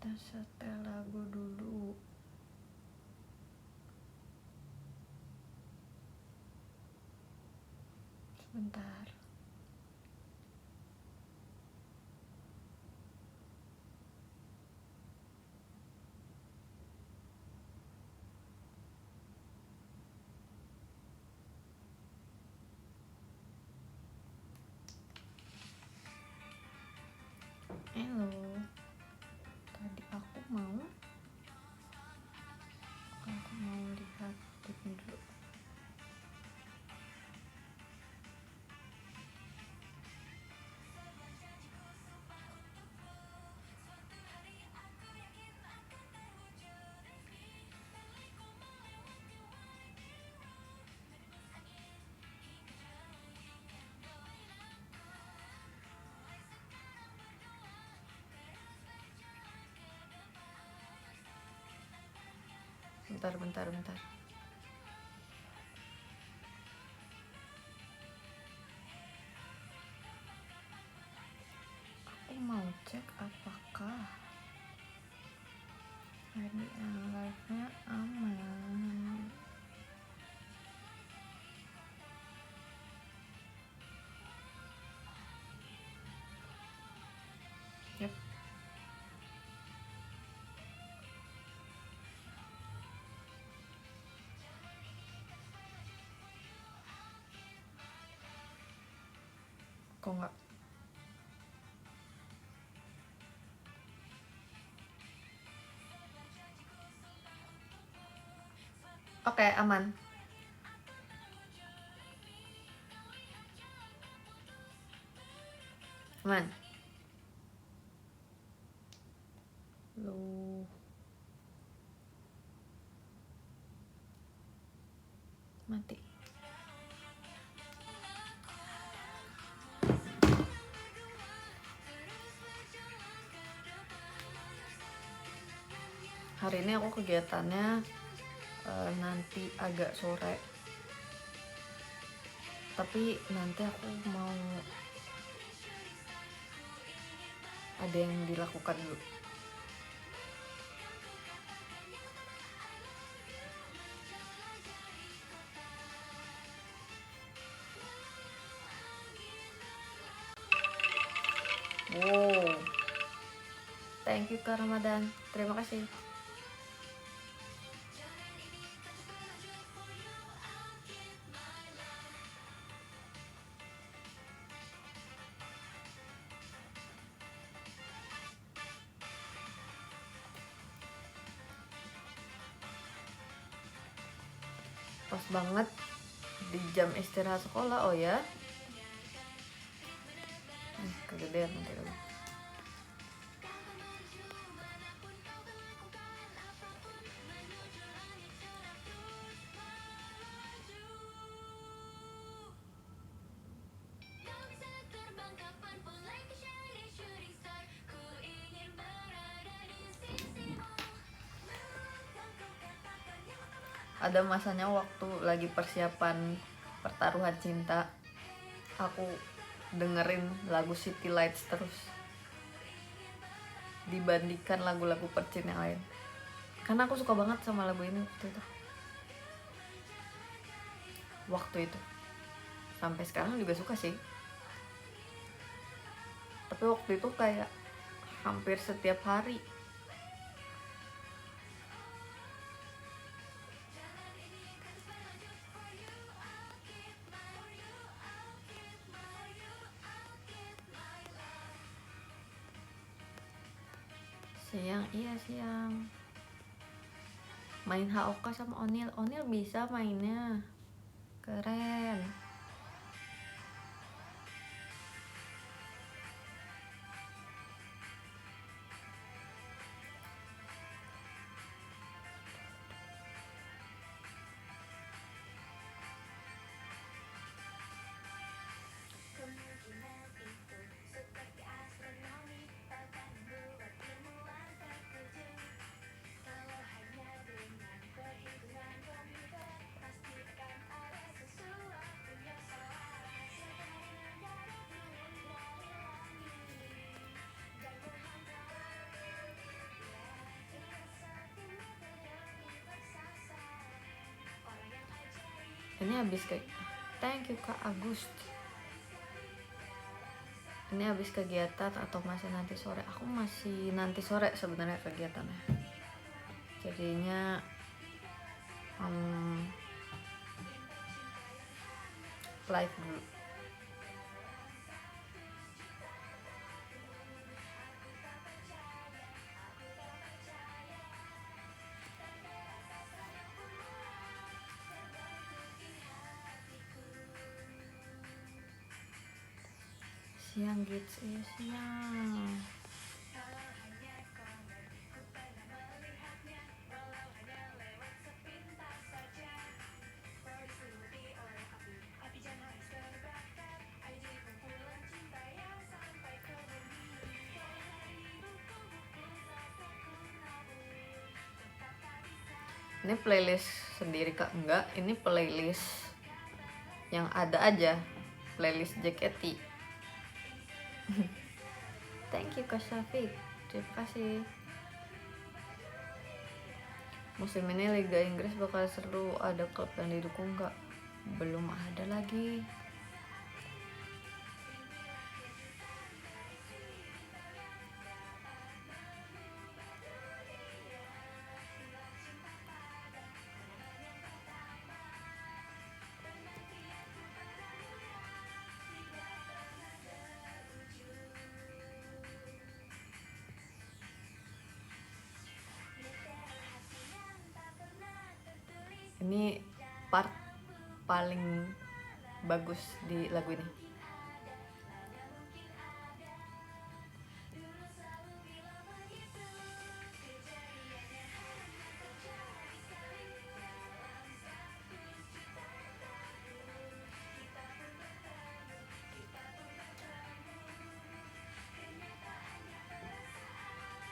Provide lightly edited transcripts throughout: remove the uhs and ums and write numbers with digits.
Kita setel lagu dulu. Sebentar. Halo. Tadi aku mau lihat dulu. Bentar. Aku mau cek apakah hari live-nya aman. Yep. Kok enggak? Oke, aman. Aman. Loh. Mati. Hari ini aku kegiatannya nanti agak sore. Tapi nanti aku mau ada yang dilakukan dulu. Wow. Thank you Kak Ramadan. Terima kasih. Pas banget di jam istirahat sekolah. Oh ya, kegedean nanti dulu. Ada masanya waktu lagi persiapan pertaruhan cinta, aku dengerin lagu City Lights terus dibandingkan lagu-lagu percin yang lain, karena aku suka banget sama lagu ini waktu itu. Sampai sekarang juga suka sih, tapi waktu itu kayak hampir setiap hari. Siang main HOK sama Onil bisa mainnya, keren. ini habis kayak thank you Kak Agus. Ini habis kegiatan atau masih nanti sore? Aku masih nanti sore sebenarnya kegiatannya. Jadinya live dulu. Siang gitu ya, siang. Ini playlist sendiri Kak? Enggak, ini playlist yang ada aja, playlist JKT. Thank you Kak Syafiq, terima kasih. Musim ini Liga Inggris bakal seru, ada klub yang didukung nggak? Belum ada lagi. Ini part paling bagus di lagu ini.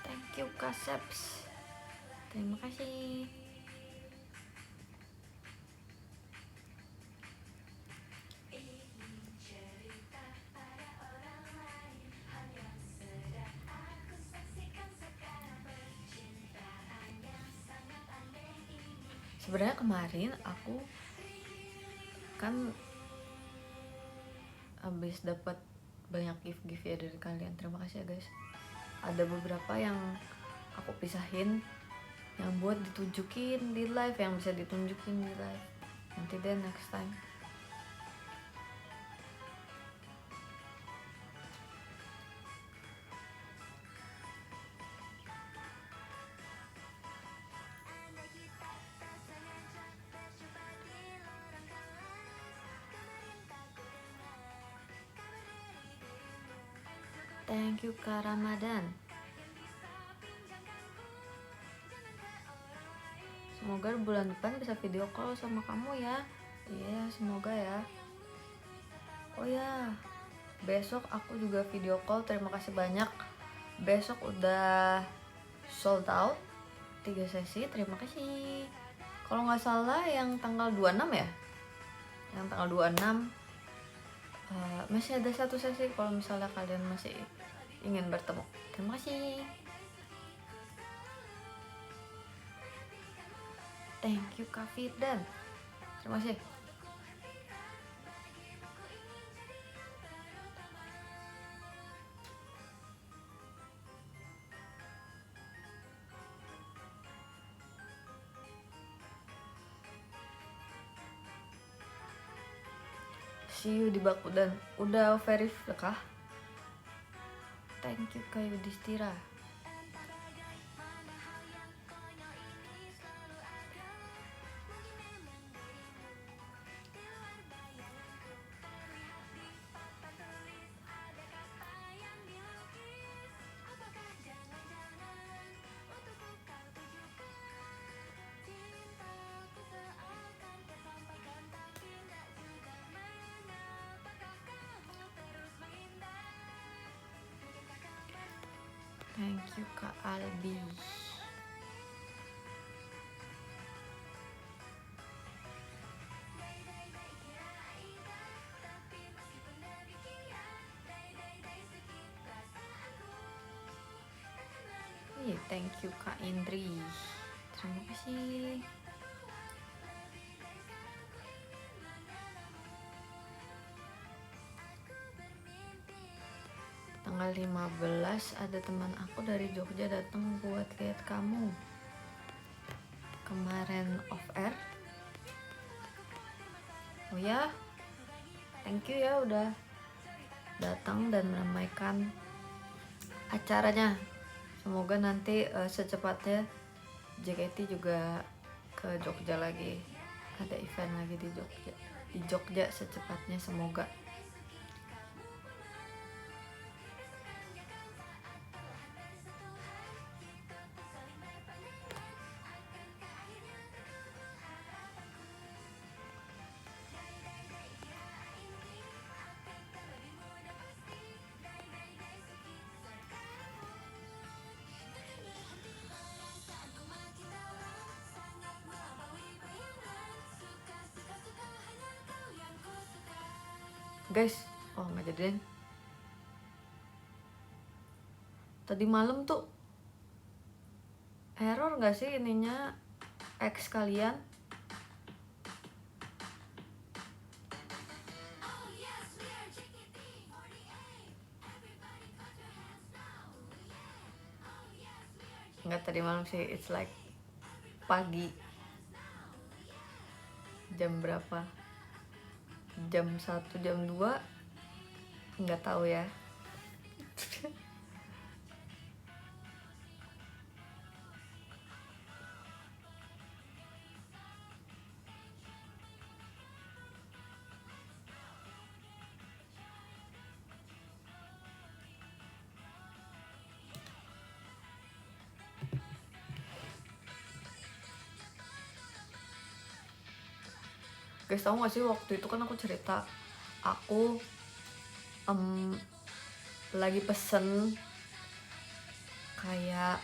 Thank you Kaseps, terima kasih. Sebenarnya kemarin aku kan habis dapat banyak gift ya dari kalian, terima kasih ya guys. Ada beberapa yang aku pisahin yang buat ditunjukin di live, yang bisa ditunjukin di live nanti deh next time. Thank you Kak Ramadan. Semoga bulan depan bisa video call sama kamu ya. Iya, semoga ya. Oh ya, besok aku juga video call, terima kasih banyak. Besok udah sold out 3 sesi, terima kasih. Kalau nggak salah yang tanggal 26 ya, yang tanggal 26 masih ada 1 sesi kalau misalnya kalian masih ingin bertemu. Terima kasih. Thank you Kak Firdan, terima kasih. See you di Bakudan. Udah verif kah? Thank you Kak Yudhistira. Thank you Kak Albi. Thank you Kak Indri, terima kasih. tanggal 15 ada teman aku dari Jogja datang buat lihat kamu kemarin off air. Oh ya, thank you ya udah datang dan meramaikan acaranya. Semoga nanti secepatnya JKT juga ke Jogja lagi, ada event lagi di Jogja secepatnya, semoga. Guys, oh nggak jadi deh. Tadi malam tuh error nggak sih ininya X kalian? Nggak tadi malam sih, it's like pagi. Jam berapa? Jam 1, jam 2? Nggak tahu ya. Guys, tau gak sih waktu itu kan aku cerita aku lagi pesen kayak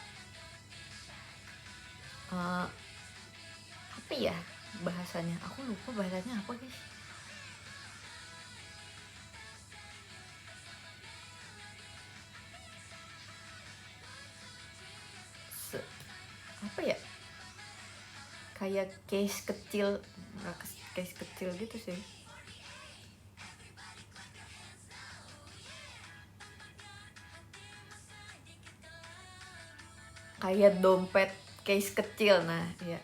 apa ya bahasanya, aku lupa bahasanya apa guys. Apa ya, kayak case kecil, nggak case kecil gitu sih. Kayak dompet case kecil, nah ya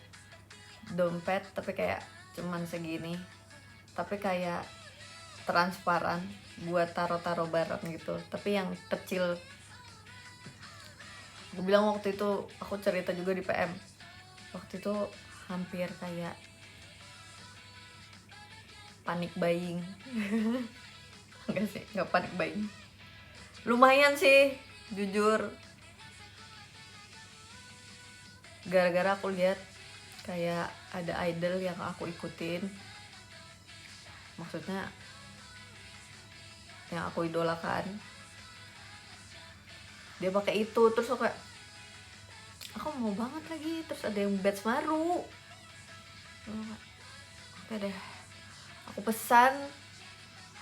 dompet tapi kayak cuman segini, tapi kayak transparan buat taro-taro barang gitu, tapi yang kecil. Gue bilang waktu itu, aku cerita juga di PM, waktu itu hampir kayak panik buying. Enggak sih, nggak panik buying, lumayan sih jujur, gara-gara aku lihat kayak ada idol yang aku ikutin, maksudnya yang aku idolakan, dia pakai itu, terus aku mau banget lagi, terus ada yang batch baru, oke deh aku pesan.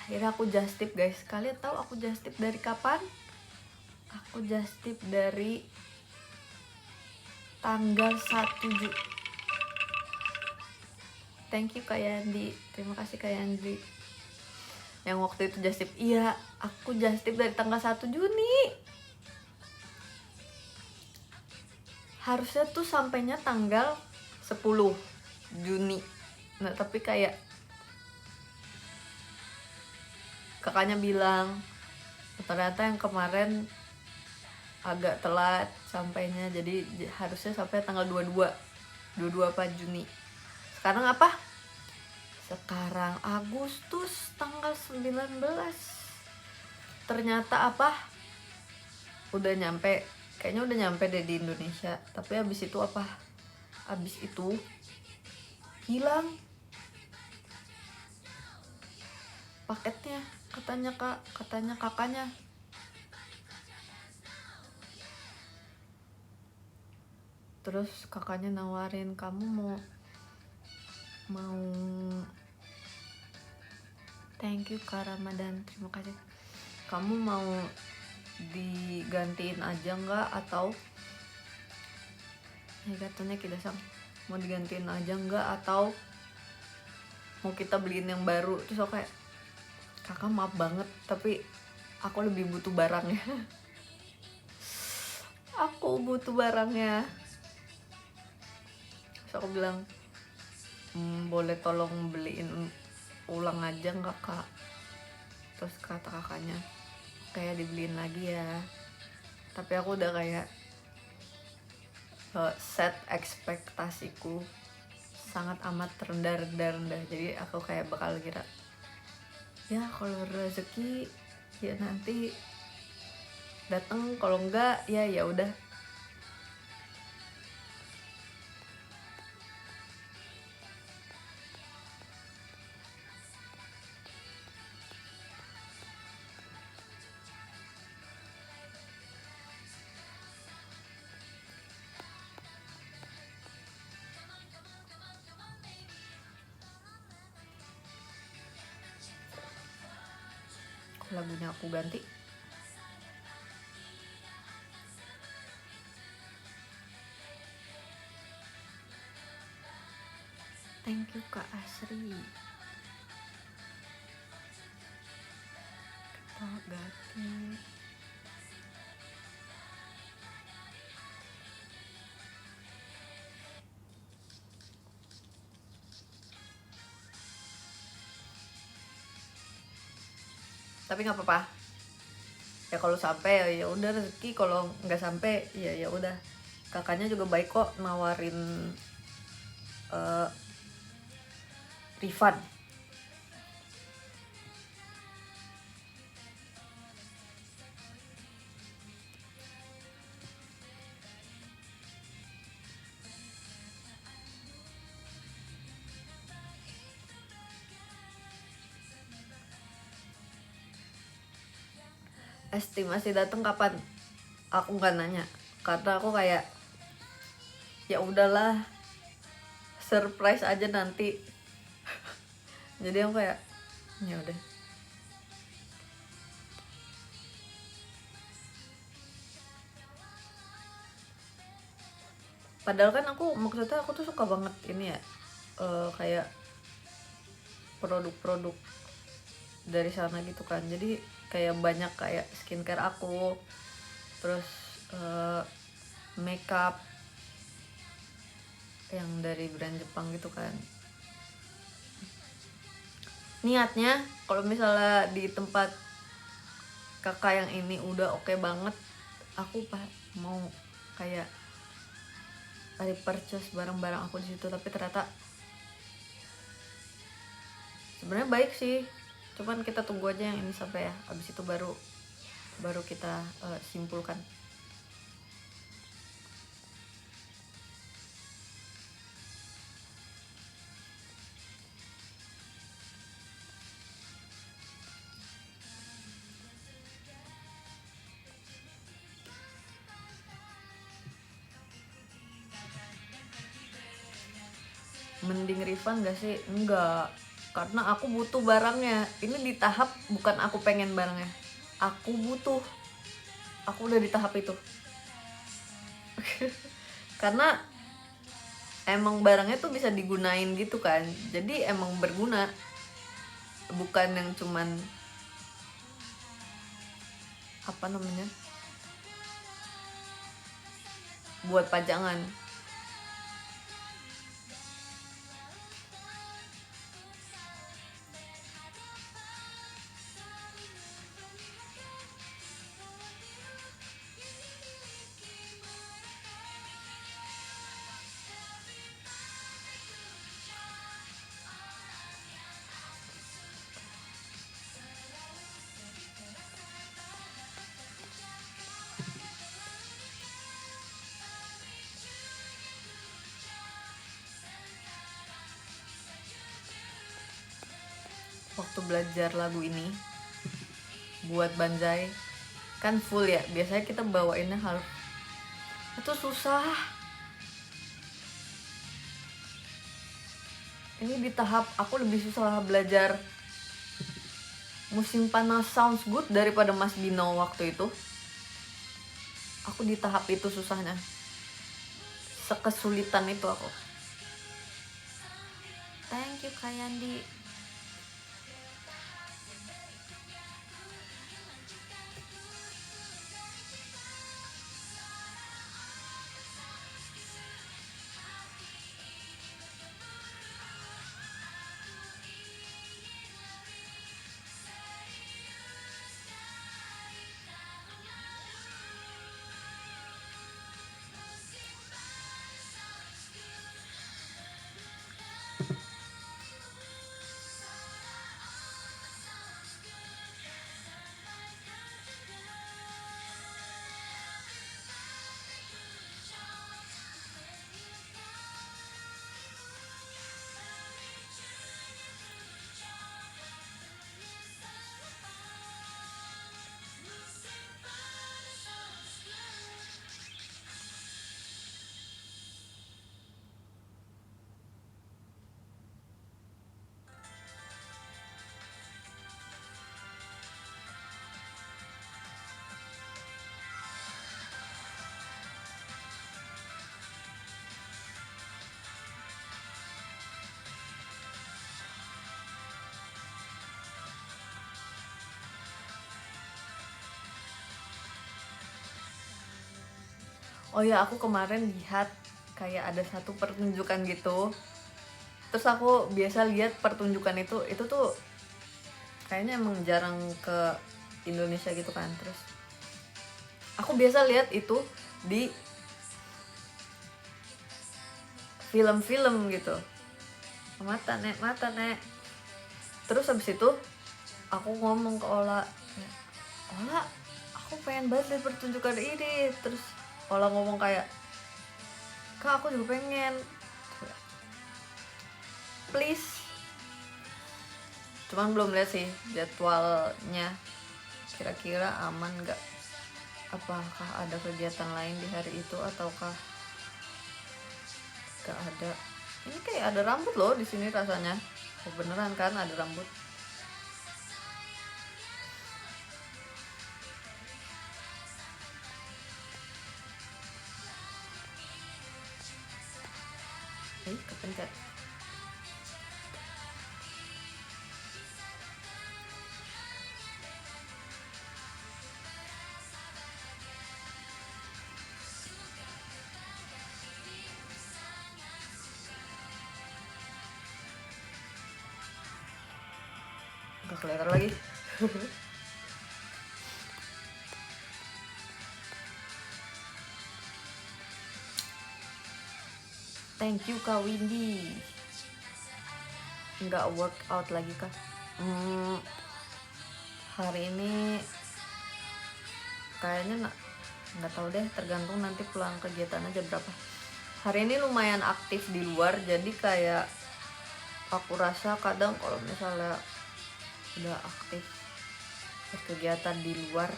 Akhirnya aku just tip guys. Kalian tahu aku just tip dari kapan? Aku just tip dari tanggal 1 Juli. Thank you Kak Yandi, terima kasih Kak Yandi yang waktu itu just tip. Iya, aku just tip dari tanggal 1 Juni. Harusnya tuh sampainya tanggal 10 Juni. Nah tapi kayak kakaknya bilang ternyata yang kemarin agak telat sampainya, jadi harusnya sampai tanggal 22 apa Juni. Sekarang apa? Sekarang Agustus tanggal 19. Ternyata apa? Udah nyampe, kayaknya udah nyampe deh di Indonesia. Tapi abis itu apa? Abis itu hilang paketnya, katanya kakaknya. Terus kakaknya nawarin, kamu mau thank you Kak Ramadan, terima kasih. Kamu mau digantiin aja nggak, atau katanya kita sang mau digantiin aja nggak, atau mau kita beliin yang baru. Terus aku kayak, kakak maaf banget tapi aku lebih butuh barangnya. Aku butuh barangnya. Terus aku bilang, boleh tolong beliin ulang aja nggak kak? Terus kata kakaknya, kayak dibeliin lagi ya. Tapi aku udah kayak set ekspektasiku sangat amat rendah. Jadi aku kayak bakal kira, ya kalau rezeki ya nanti datang, kalau enggak ya udah. Lagunya aku ganti. Thank you Kak Asri. Kita ganti. Tapi nggak apa-apa. Ya kalau sampai ya udah rezeki, kalau nggak sampai ya udah. Kakaknya juga baik kok nawarin refund. Estimasi datang kapan? Aku nggak nanya, karena aku kayak ya udahlah, surprise aja nanti. Jadi aku kayak ya udah. Padahal kan maksudnya aku tuh suka banget ini ya, kayak produk-produk dari sana gitu kan. Jadi kayak banyak kayak skincare aku, terus makeup yang dari brand Jepang gitu kan. Niatnya kalau misalnya di tempat kakak yang ini udah oke banget, aku mau kayak repurchase barang-barang aku di situ. Tapi ternyata sebenarnya baik sih, cuman kita tunggu aja yang ini sampai ya, abis itu baru kita simpulkan. Mending refund gak sih? Enggak, karena aku butuh barangnya. Ini di tahap bukan aku pengen barangnya, aku butuh. Aku udah di tahap itu. Karena emang barangnya tuh bisa digunain gitu kan, jadi emang berguna, bukan yang cuman apa namanya, buat pajangan. Waktu belajar lagu ini buat Banzai kan full ya, biasanya kita bawainnya half, itu susah. Ini di tahap aku lebih susah belajar Musim Panas Sounds Good daripada Mas Dino waktu itu. Aku di tahap itu susahnya, sekesulitan itu aku. Thank you Kayandi. Oh ya, aku kemarin lihat kayak ada satu pertunjukan gitu. Terus aku biasa lihat pertunjukan itu tuh kayaknya emang jarang ke Indonesia gitu kan. Terus aku biasa lihat itu di film-film gitu. Mata nek. Terus habis itu aku ngomong ke Ola, Ola, aku pengen banget lihat pertunjukan ini. Terus Ola ngomong kayak, Kak, aku juga pengen. Please. Cuman belum lihat sih jadwalnya. Kira-kira aman gak? Apakah ada kegiatan lain di hari itu ataukah gak ada? Ini kayak ada rambut loh di sini rasanya. Oh, beneran kan ada rambut? Kepencet. Gak kelihatan lagi. Thank you Kak Windy. Nggak workout lagi Kak? Hari ini kayaknya nggak tahu deh, tergantung nanti pulang kegiatannya jam berapa. Hari ini lumayan aktif di luar, jadi kayak aku rasa kadang kalau misalnya udah aktif berkegiatan di luar,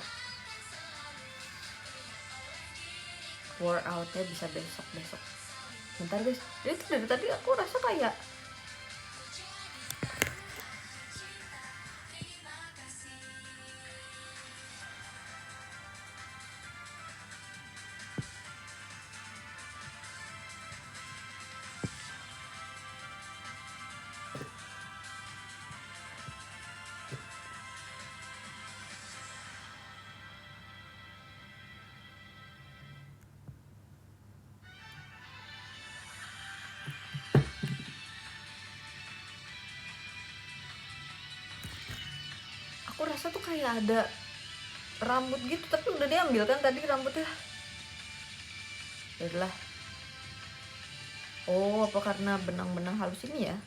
workoutnya bisa besok. Bentar guys, itu dari tadi aku rasa kayak tuh kayak ada rambut gitu, tapi udah diambil kan tadi rambutnya. Yaudah. Oh, apa karena benang-benang halus ini ya?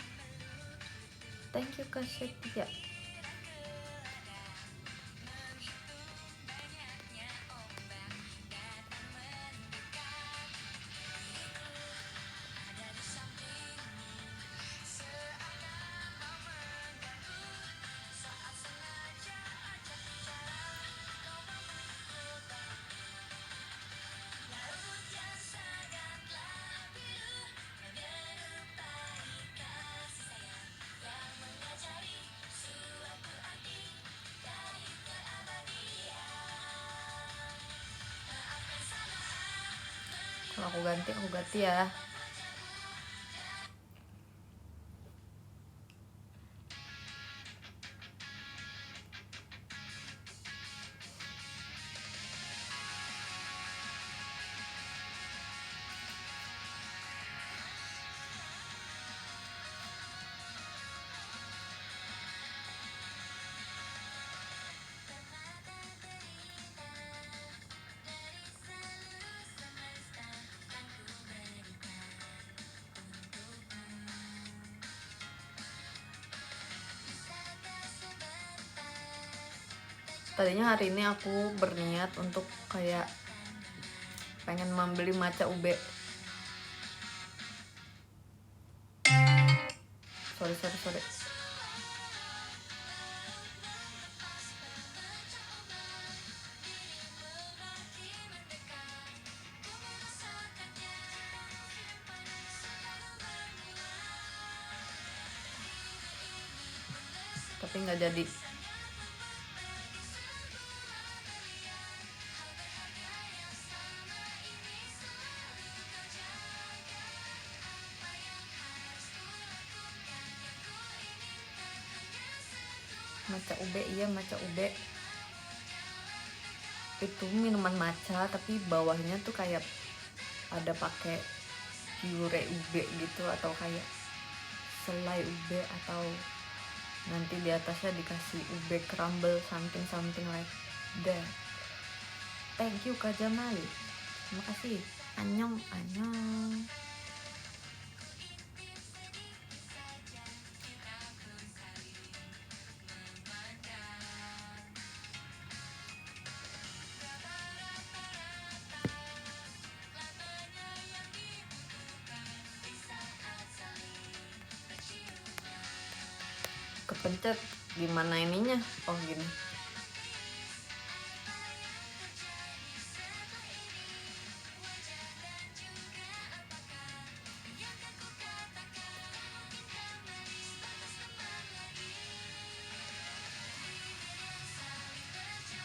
Thank you Kak Setia. Kalau aku ganti ya. Tadinya hari ini aku berniat untuk kayak pengen membeli matcha ube. Sorry. Tapi nggak jadi. Matcha ube itu minuman matcha tapi bawahnya tuh kayak ada pakai puree ube gitu, atau kayak selai ube, atau nanti di atasnya dikasih ube crumble, something like that. Thank you Kak Jamal, terima kasih. Annyeong. Kepencet gimana ininya? Oh gini.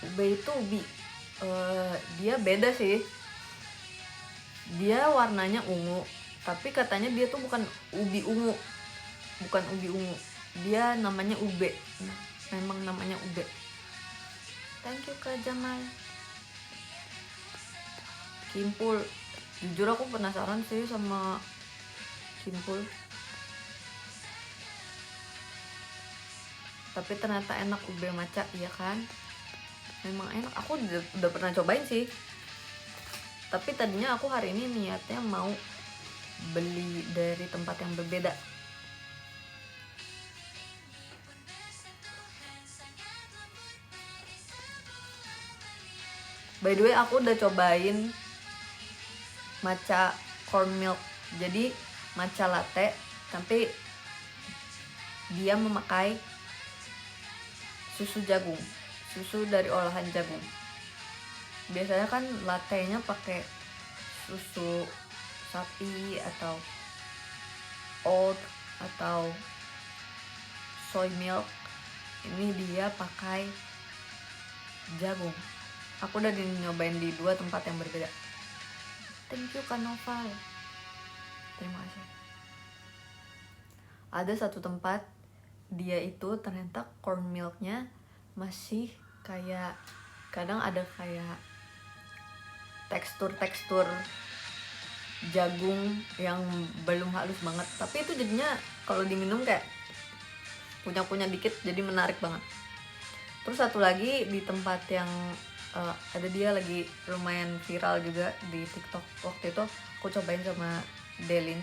Ube itu dia beda sih. Dia warnanya ungu, tapi katanya dia tuh bukan ubi ungu. Dia namanya ube. Memang namanya ube. Thank you Kak Jamal. Kimpul. Jujur aku penasaran sih sama Kimpul. Tapi ternyata enak ube matcha, iya kan? Memang enak. Aku udah pernah cobain sih. Tapi tadinya aku hari ini niatnya mau beli dari tempat yang berbeda. By the way, aku udah cobain matcha corn milk. Jadi matcha latte, tapi dia memakai susu jagung, susu dari olahan jagung. Biasanya kan latte-nya pakai susu sapi atau oat atau soy milk. Ini dia pakai jagung. Aku udah nyobain di 2 tempat yang berbeda. Thank you Kak Noval, terima kasih. Ada satu tempat, dia itu ternyata corn milknya masih kayak, kadang ada kayak tekstur jagung yang belum halus banget, tapi itu jadinya kalau diminum kayak punya dikit, jadi menarik banget. Terus satu lagi di tempat yang ada dia lagi lumayan viral juga di TikTok. Waktu itu aku cobain sama Delin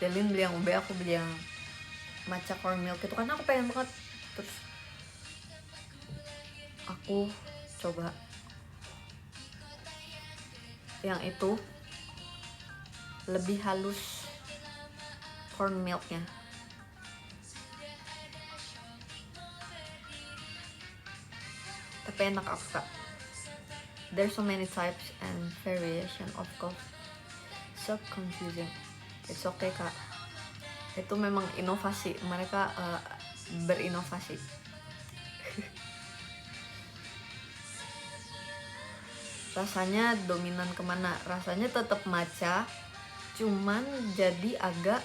beli yang ube, aku beli yang matcha corn milk itu karena aku pengen banget. Terus aku coba yang itu, lebih halus corn milknya. Tapi enak, aku suka. There's so many types and variation of coffee. So confusing. It's okay Kak. Itu memang inovasi. Mereka berinovasi. Rasanya dominan kemana? Rasanya tetap matcha, cuman jadi agak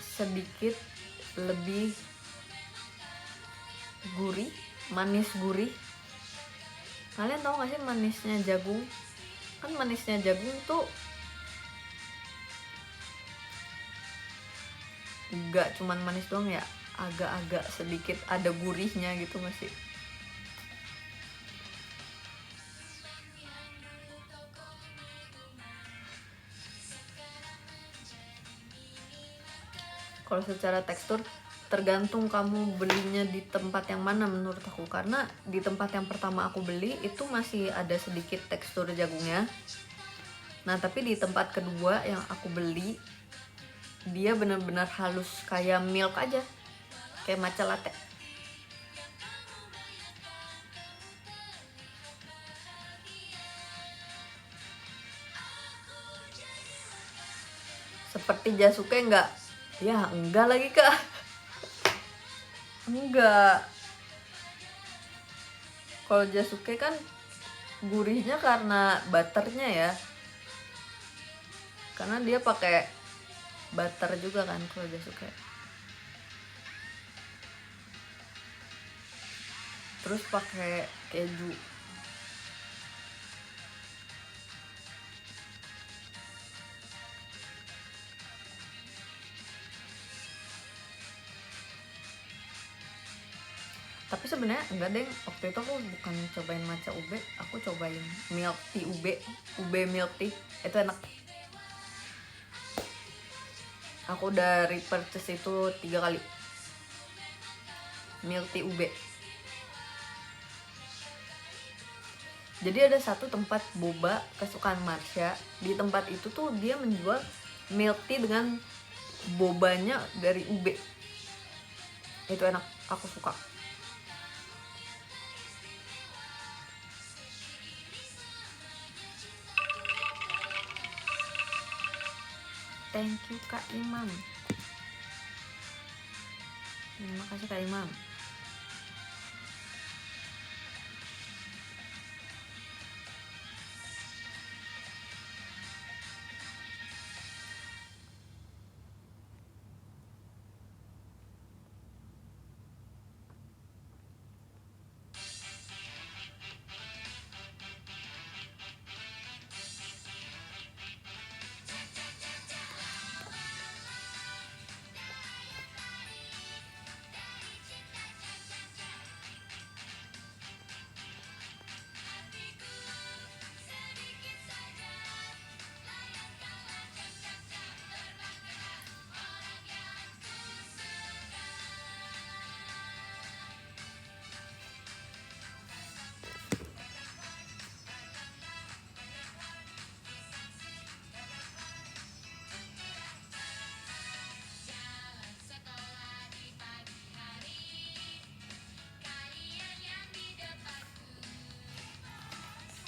sedikit lebih gurih, manis gurih. Kalian tahu gak sih manisnya jagung? Kan manisnya jagung tuh gak cuman manis doang ya, agak-agak sedikit ada gurihnya gitu gak sih? Kalau secara tekstur tergantung kamu belinya di tempat yang mana menurut aku. Karena di tempat yang pertama aku beli itu masih ada sedikit tekstur jagungnya. Nah tapi di tempat kedua yang aku beli, dia benar-benar halus kayak milk aja, kayak matcha latte. Seperti Jasuke enggak? Ya enggak lagi Kak. Enggak. Kalau Jasuke kan gurihnya karena butternya ya. Karena dia pakai butter juga kan kalau Jasuke. Terus pakai keju. Tapi sebenarnya enggak deh, waktu itu aku bukan cobain matcha ube, aku cobain milk tea ube milk tea, itu enak. Aku udah repurchase itu 3 kali milk tea ube. Jadi ada satu tempat boba kesukaan Marsha. Di tempat itu tuh dia menjual milk tea dengan bobanya dari ube. Itu enak, aku suka. Thank you Kak Imam. Terima kasih Kak Imam.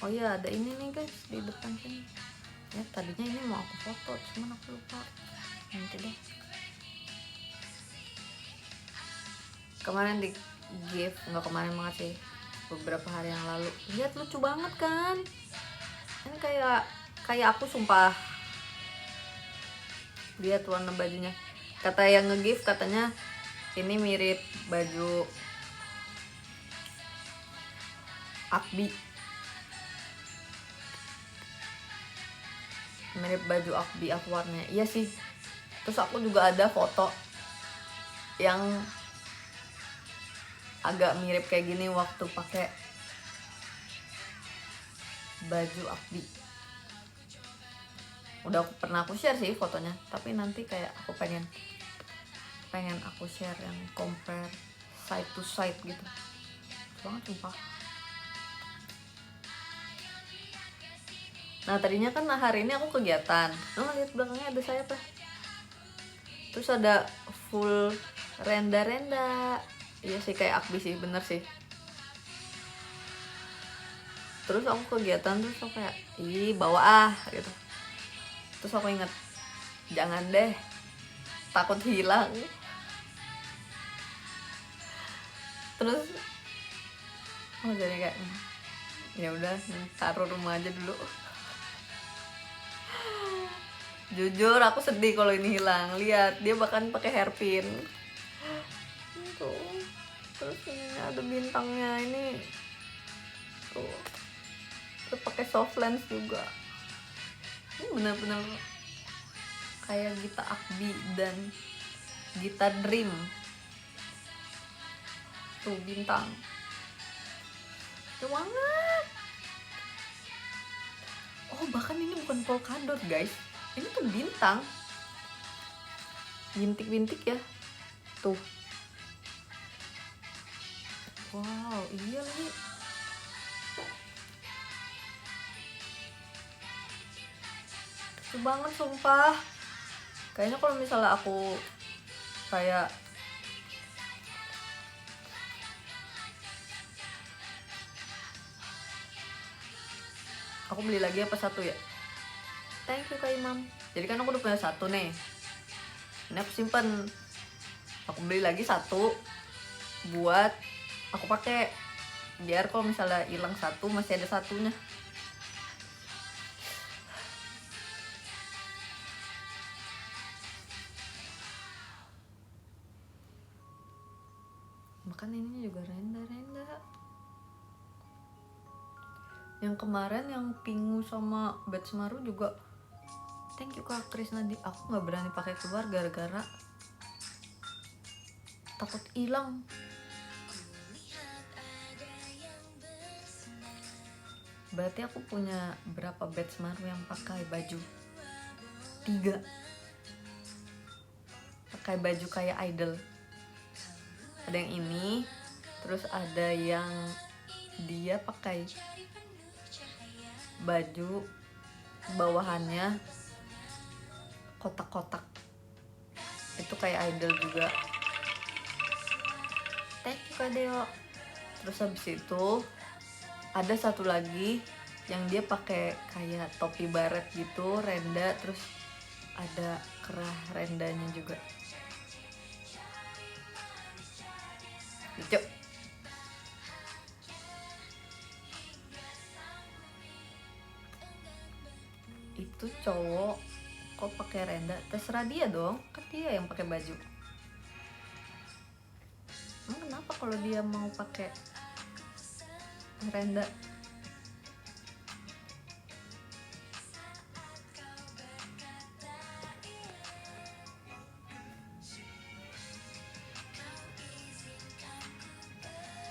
Oh iya, ada ini nih guys di depan sini. Ya tadinya ini mau aku foto, cuman aku lupa. Nanti deh. Kemarin di gift, nggak kemarin banget sih, beberapa hari yang lalu. Lihat lucu banget kan? Kan kayak aku sumpah. Lihat warna bajunya. Kata yang nge-gift katanya ini mirip baju Akbi. Mirip baju Akbi aku warnanya. Iya sih. Terus aku juga ada foto yang agak mirip kayak gini waktu pakai baju Akbi. Udah pernah aku share sih fotonya, tapi nanti kayak aku pengen aku share yang compare side to side gitu. Banget sumpah. Nah tadinya kan hari ini aku kegiatan, lihat belakangnya ada saya tuh, terus ada full renda-renda. Iya sih kayak Akbi sih, bener sih. Terus aku kegiatan terus aku kayak bawa gitu. Terus aku inget, jangan deh, takut hilang. Terus jadi kayak ya udah taruh rumah aja dulu. Jujur aku sedih kalau ini hilang. Lihat dia bahkan pakai hairpin. Tuh. Terus ini ada bintangnya ini. Tuh. Terus pakai soft lens juga. Ini benar-benar kayak Gita Akbi dan Gita Dream. Tuh bintang. Lucu banget. Oh bahkan ini bukan polkadot guys. Ini tuh bintang. Bintik-bintik ya. Tuh. Wow, iya lagi. Lucu banget sumpah. Kayaknya kalau misalnya aku kayak aku beli lagi apa satu ya? Thank you Kak Imam. Jadi kan aku udah punya satu nih. Ini aku simpen. Aku beli lagi satu buat aku pakai. Biar kalau misalnya hilang satu masih ada satunya. Makan ini juga renda-renda. Yang kemarin yang Pingu sama Betsmaru juga. Thank you Kak Krisnadi. Aku nggak berani pakai keluar gara-gara takut hilang. Berarti aku punya berapa batch baru yang pakai baju 3, pakai baju kayak idol. Ada yang ini, terus ada yang dia pakai baju bawahannya kotak-kotak, itu kayak idol juga. Thank you Kak Deo. Terus habis itu ada satu lagi yang dia pakai kayak topi baret gitu, renda, terus ada kerah rendanya juga. Lucu. Itu cowok kok pakai renda, terserah dia dong, kan dia yang pakai baju. Emang kenapa kalau dia mau pakai renda?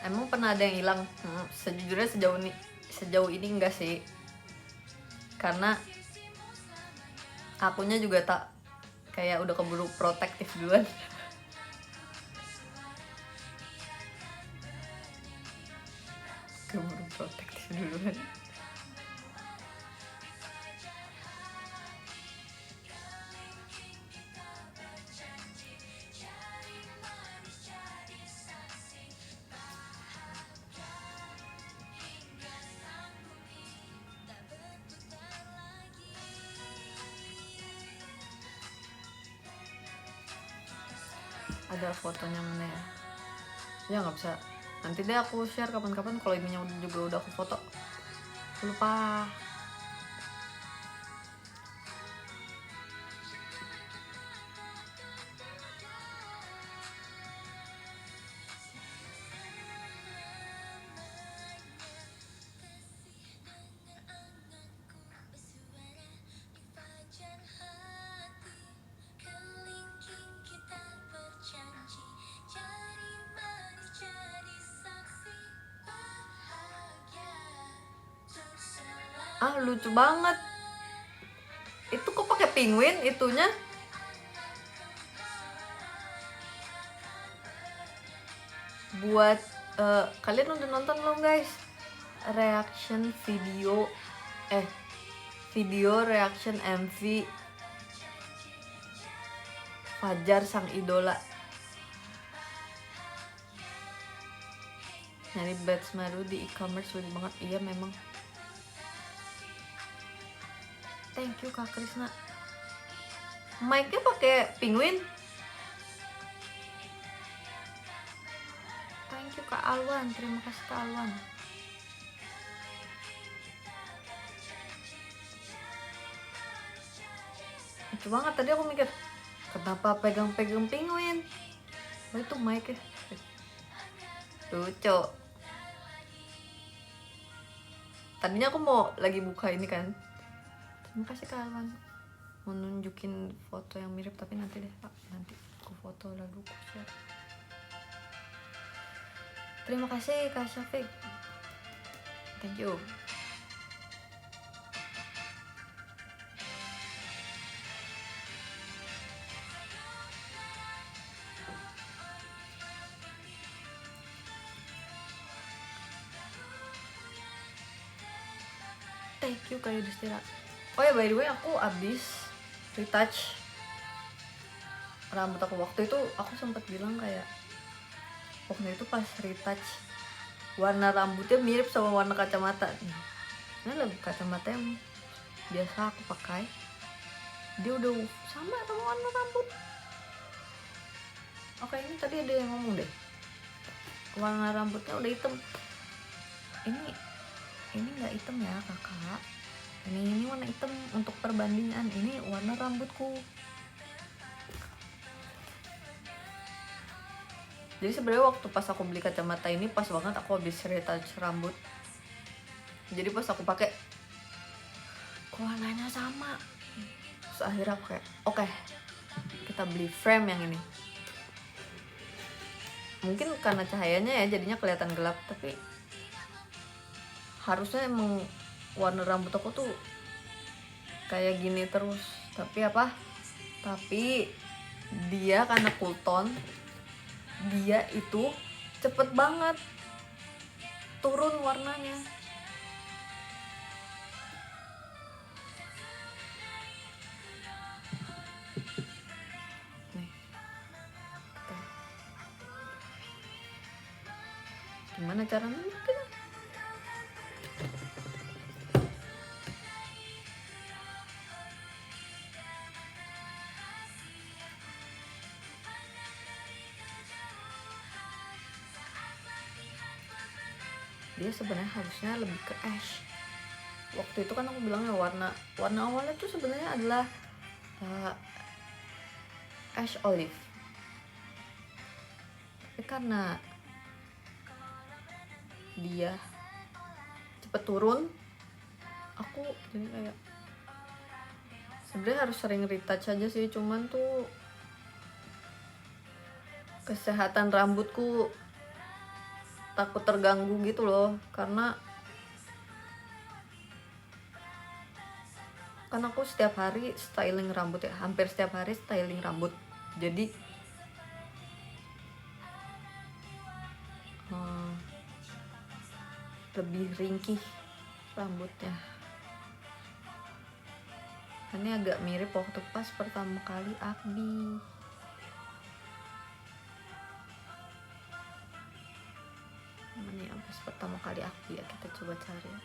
Emang pernah ada yang hilang? Sejujurnya sejauh ini enggak sih, karena akunya juga tak kayak udah keburu protektif duluan. Keburu protektif duluan. Ada fotonya mana ya? Ya nggak bisa. Nanti deh aku share kapan-kapan kalau ininya juga udah aku foto. Lupa. Ah, lucu banget. Itu kok pakai penguin itunya? Buat kalian udah nonton belum guys? Reaction video video reaction MV Fajar Sang Idola. Nyari batch baru di e-commerce sulit banget. Iya memang. Thank you Kak Krisna. Mic-nya pakai penguin. Thank you Kak Alwan. Terima kasih Kak Alwan. Lucu banget, tadi aku mikir kenapa pegang-pegang penguin. Oh itu mic-nya. Lucu. Tadinya aku mau lagi buka ini kan. Terima kasih Kak Alwan. Mau nunjukin foto yang mirip, tapi nanti deh Pak. Nanti aku foto lalu aku share. Terima kasih Kak Syafiq. Thank you. Thank you Kak Yudhistira. Oh ya by the way, aku abis retouch rambut aku. Waktu itu aku sempat bilang kayak waktu itu pas retouch warna rambutnya mirip sama warna kacamata. Ini lebih kacamata yang biasa aku pakai, dia udah sama warna rambut. Oke, ini tadi ada yang ngomong deh, warna rambutnya udah hitam. Ini nggak hitam ya kakak, ini warna hitam untuk perbandingan. Ini warna rambutku. Jadi sebenarnya waktu pas aku beli kacamata ini pas banget aku habis retouch rambut. Jadi pas aku pakai warnanya sama. Terus akhirnya aku kayak oke, kita beli frame yang ini. Mungkin karena cahayanya ya jadinya kelihatan gelap, tapi harusnya emang warna rambut aku tuh kayak gini terus. Tapi dia karena cool tone, dia itu cepet banget turun warnanya. Nih, gimana caranya? Dia sebenarnya harusnya lebih ke ash. Waktu itu kan aku bilangnya warna awalnya tuh sebenarnya adalah ash olive. Tapi karena dia cepet turun, aku jadi kayak sebenarnya harus sering retouch aja sih, cuman tuh kesehatan rambutku takut terganggu gitu loh, karena kan aku setiap hari styling rambut ya, hampir setiap hari styling rambut, jadi lebih ringkih rambutnya. Ini agak mirip waktu pas pertama kali akbi. Mana yang pas pertama kali akbi ya, kita coba cari ya.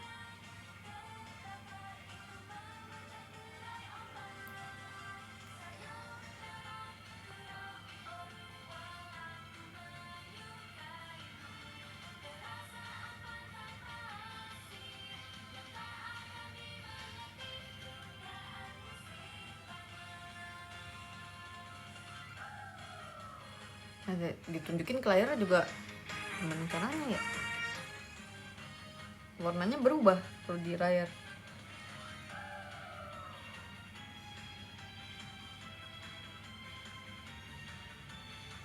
Nah, ditunjukin ke layar juga gimana caranya ya, warnanya berubah kalau di layar.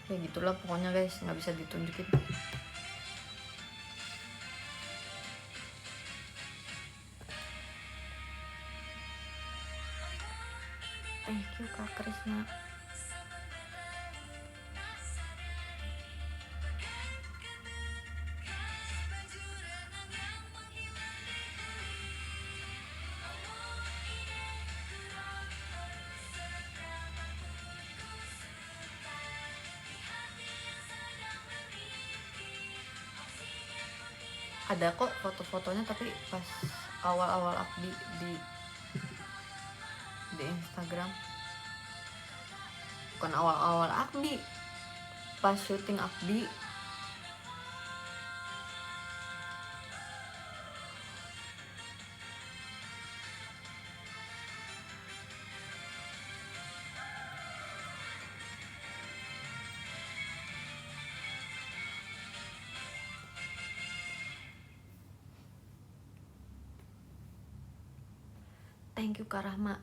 Ya gitulah pokoknya guys, nggak bisa ditunjukin. Thank you Kak Krisna. Ada kok foto-fotonya, tapi pas awal-awal akbi di Instagram. Bukan awal-awal akbi, pas syuting akbi. Thank you Kak Rahma.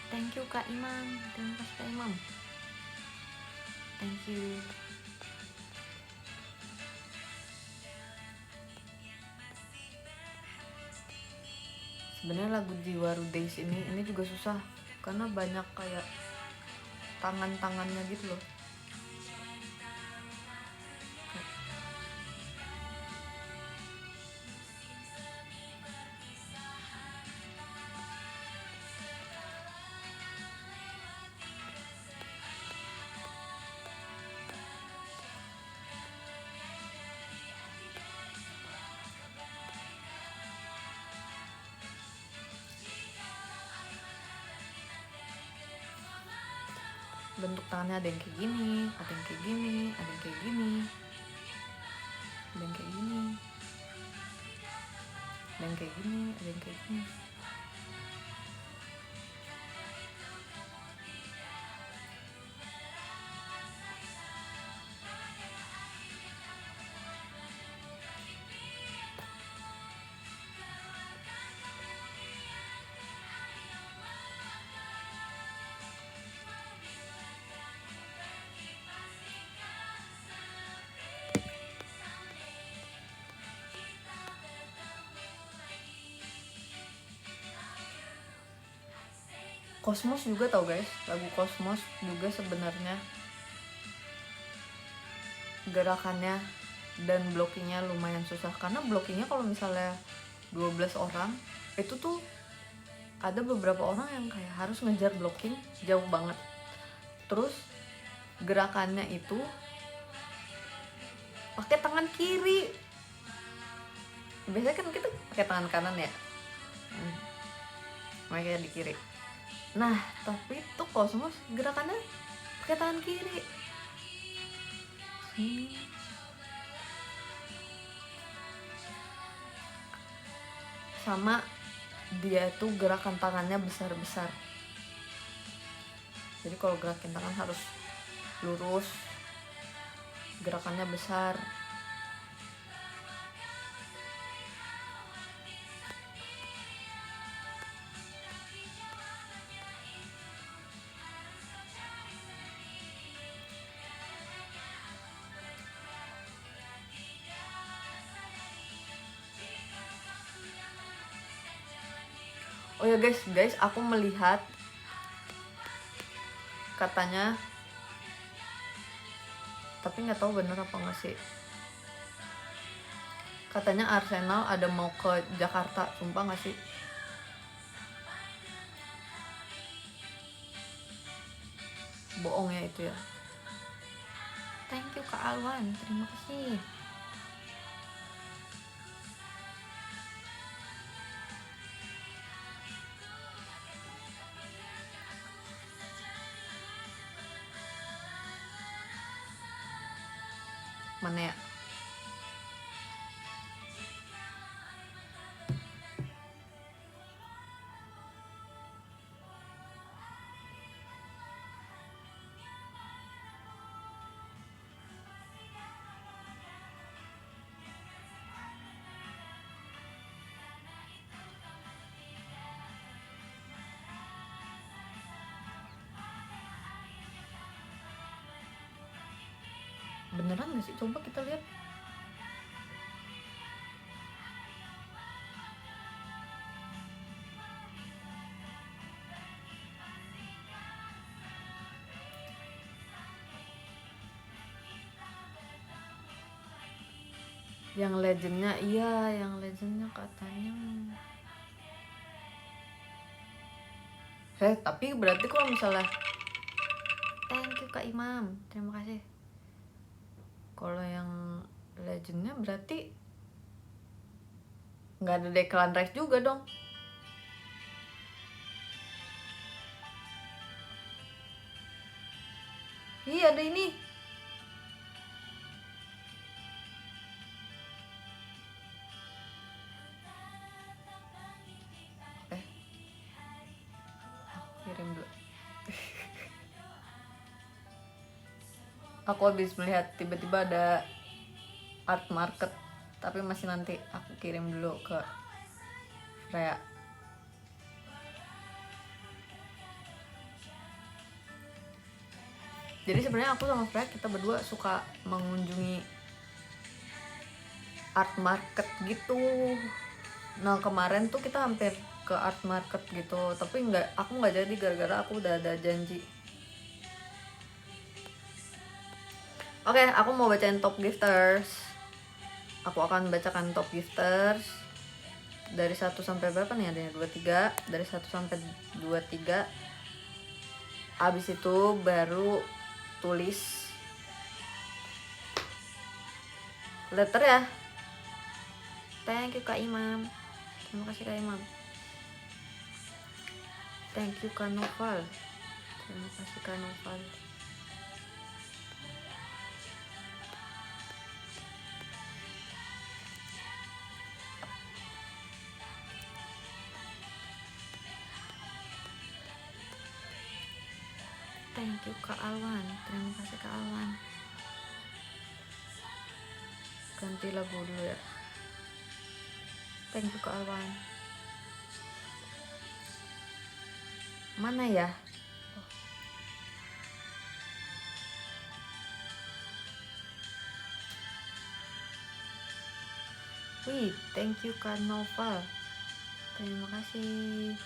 Thank you Kak Imam. Terima kasih Kak Imam. Thank you. Sebenarnya lagu Jiwaru Days ini juga susah karena banyak kayak tangan-tangannya gitu loh. Bentuk tangannya ada yang kayak gini, ada yang kayak gini, ada yang kayak gini, ada yang kayak gini. ada yang kayak gini, ada yang kayak gini. Cosmos juga tau guys, lagu Cosmos juga sebenarnya gerakannya dan blockingnya lumayan susah, karena blockingnya kalau misalnya 12 orang itu tuh ada beberapa orang yang kayak harus ngejar blocking jauh banget, terus gerakannya itu pakai tangan kiri, biasanya kan kita pakai tangan kanan ya, makanya di kiri. Nah tapi tuh Cosmos gerakannya pakai tangan kiri. Sama dia tuh gerakan tangannya besar-besar, jadi kalau gerakin tangan harus lurus, gerakannya besar. Oh ya guys, aku melihat katanya, tapi nggak tahu bener apa nggak sih, katanya Arsenal ada mau ke Jakarta, sumpah nggak sih? Bohong ya itu ya. Thank you Kak Alwan, terima kasih. Mana ya? Beneran gak sih? Coba kita lihat. Yang legendnya, iya yang legendnya katanya. Tapi berarti kalau misalnya, thank you Kak Imam, terima kasih. Kalau yang legendnya berarti nggak ada Declan Rice juga dong. Iya ada ini. Kirim dulu. Aku habis melihat tiba-tiba ada art market, tapi masih nanti aku kirim dulu ke Freya. Jadi sebenarnya aku sama Freya kita berdua suka mengunjungi art market gitu. Nah kemarin tuh kita hampir ke art market gitu, tapi aku nggak jadi gara-gara aku udah ada janji. Oke, aku mau bacain top gifters. Aku akan bacakan top gifters dari 1 sampai berapa nih, adanya 23, dari 1 sampai 23. Abis itu baru tulis letter ya. Thank you Kak Imam, terima kasih Kak Imam. Thank you Kak Noval, terima kasih Kak Noval. Thank you Kak Alwan, terima kasih Kak Alwan. Ganti lagu dulu ya. Thank you Kak Alwan. Mana ya? Wih, thank you Kak Noval. Terima kasih.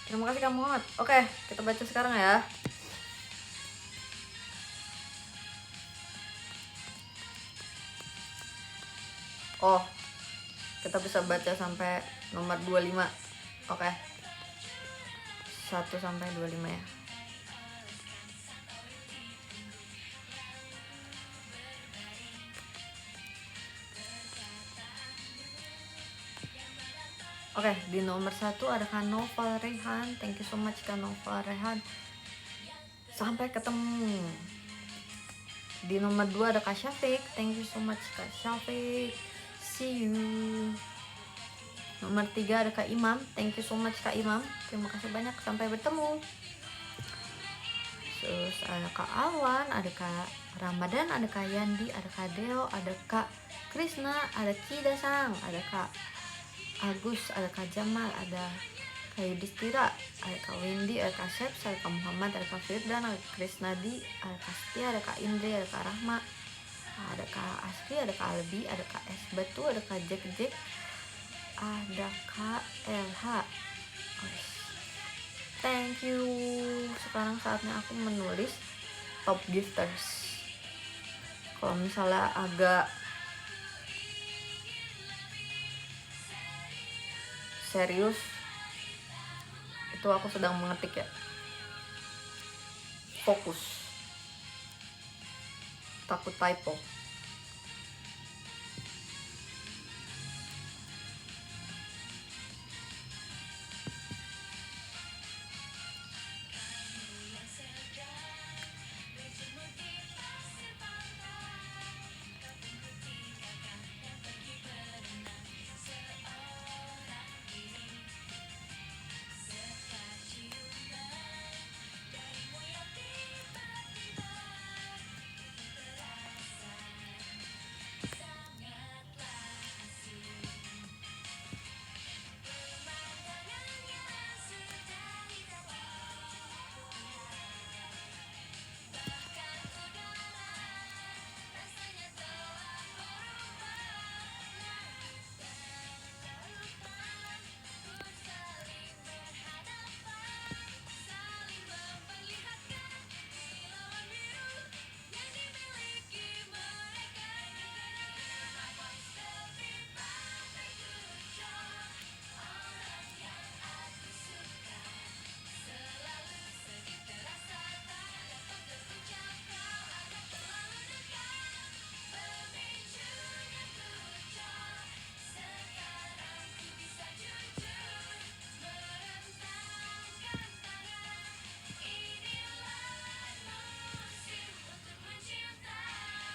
Terima kasih Kak Muhammad. Oke, kita baca sekarang ya. Oh, kita bisa baca sampai nomor 25. Oke. 1 sampai 25 ya. Oke, di nomor 1 ada Kak Noval Rehan. Thank you so much Kak Noval Rehan. Sampai ketemu. Di nomor 2 ada Kak Syafiq. Thank you so much Kak Syafiq. See you. Nomor 3 ada Kak Imam. Thank you so much Kak Imam. Terima kasih banyak. Sampai bertemu. Terus ada Kak Alwan, ada Kak Ramadan, ada Kak Yandi, ada Kak Deo, ada Kak Krisna, ada Kidasang, ada Kak Agus, ada Kak Jamal, ada Kak Yudhistira, ada Kak Windy, ada Kak Seps, ada Kak Muhammad, ada Kak Firdan, ada Kak Krisnadi, ada Kak Setia, ada Kak Indri, ada Kak Rahma, ada Kak Asri, ada Kak Albi, ada Kak S Batu, ada Kak Jack Jack, ada Kak LH. Thank you. Sekarang saatnya aku menulis top gifters. Kalau misalnya agak serius, itu aku sedang mengetik ya. Fokus. Takut typo.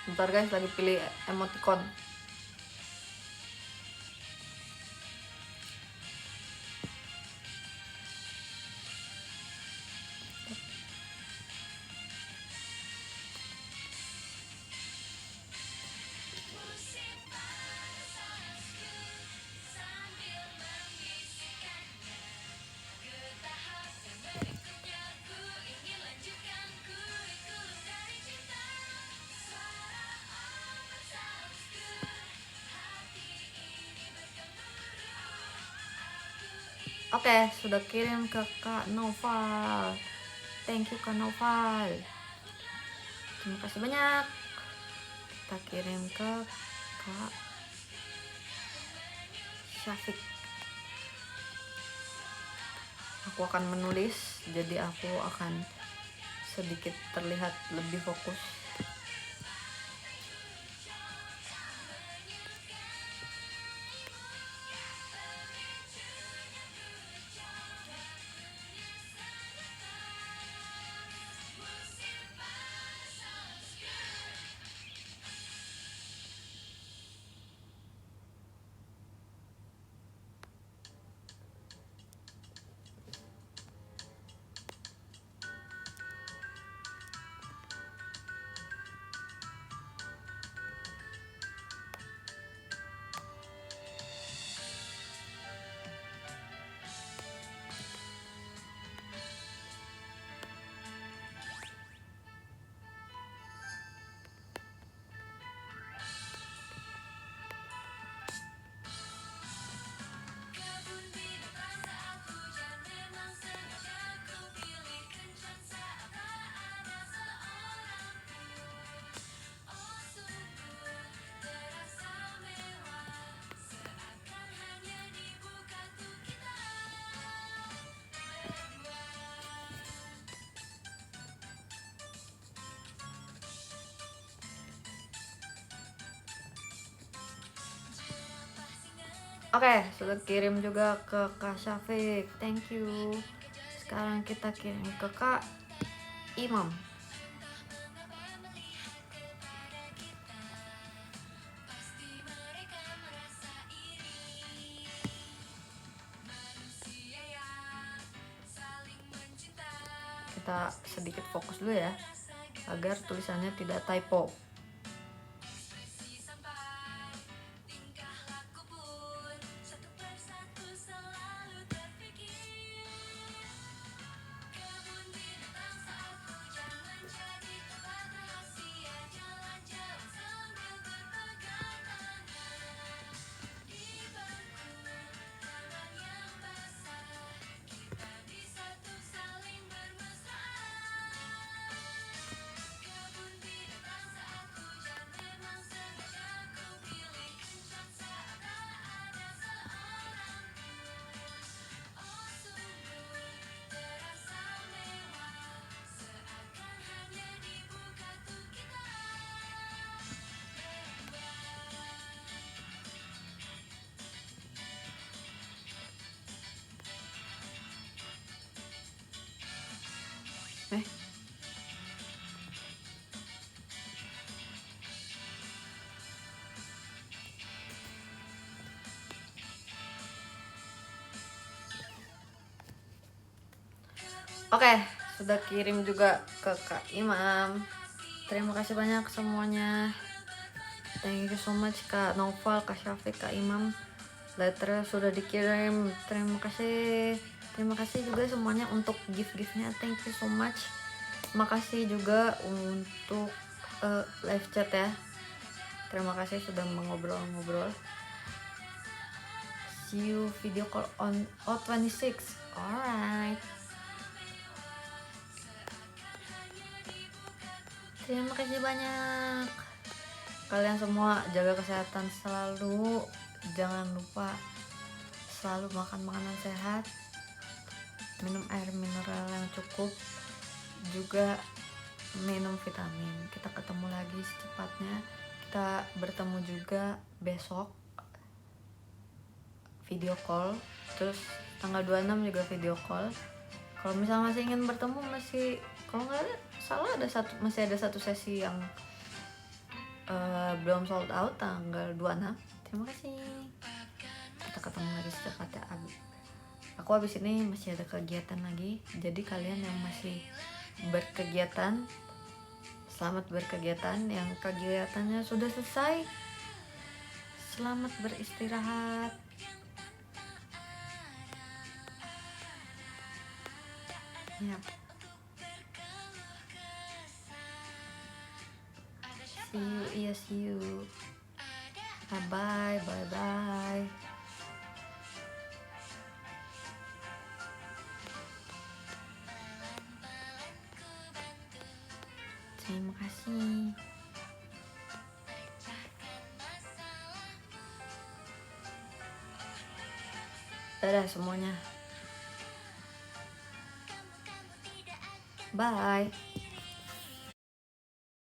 Bentar guys, lagi pilih emoticon. Oke, sudah kirim ke Kak Noval. Thank you Kak Noval. Terima kasih banyak. Kita kirim ke Kak Syafiq. Aku akan menulis, jadi aku akan sedikit terlihat lebih fokus. Oke, sudah kirim juga ke Kak Syafiq, thank you. Sekarang kita kirim ke Kak Imam. Kita sedikit fokus dulu ya, agar tulisannya tidak typo. Oke, sudah kirim juga ke Kak Imam. Terima kasih banyak semuanya. Thank you so much Kak Noval, Kak Syafiq, Kak Imam. Letter sudah dikirim. Terima kasih. Terima kasih juga semuanya untuk gift-giftnya. Thank you so much. Makasih juga untuk live chat ya. Terima kasih sudah mengobrol-ngobrol. See you video call on O26. Alright. Terima kasih banyak. Kalian semua jaga kesehatan selalu. Jangan lupa selalu makan makanan sehat. Minum air mineral yang cukup. Juga minum vitamin. Kita ketemu lagi secepatnya. Kita bertemu juga besok video call. Terus tanggal 26 juga video call. Kalau misalnya masih ingin bertemu, kalau nggak ada salah, masih ada satu sesi yang belum sold out tanggal 26. Terima kasih. Kita ketemu lagi secepatnya. Aku habis ini masih ada kegiatan lagi. Jadi kalian yang masih berkegiatan, selamat berkegiatan. Yang kegiatannya sudah selesai, selamat beristirahat. Yap. See you. Bye bye. Terima kasih. Dadah semuanya. Bye.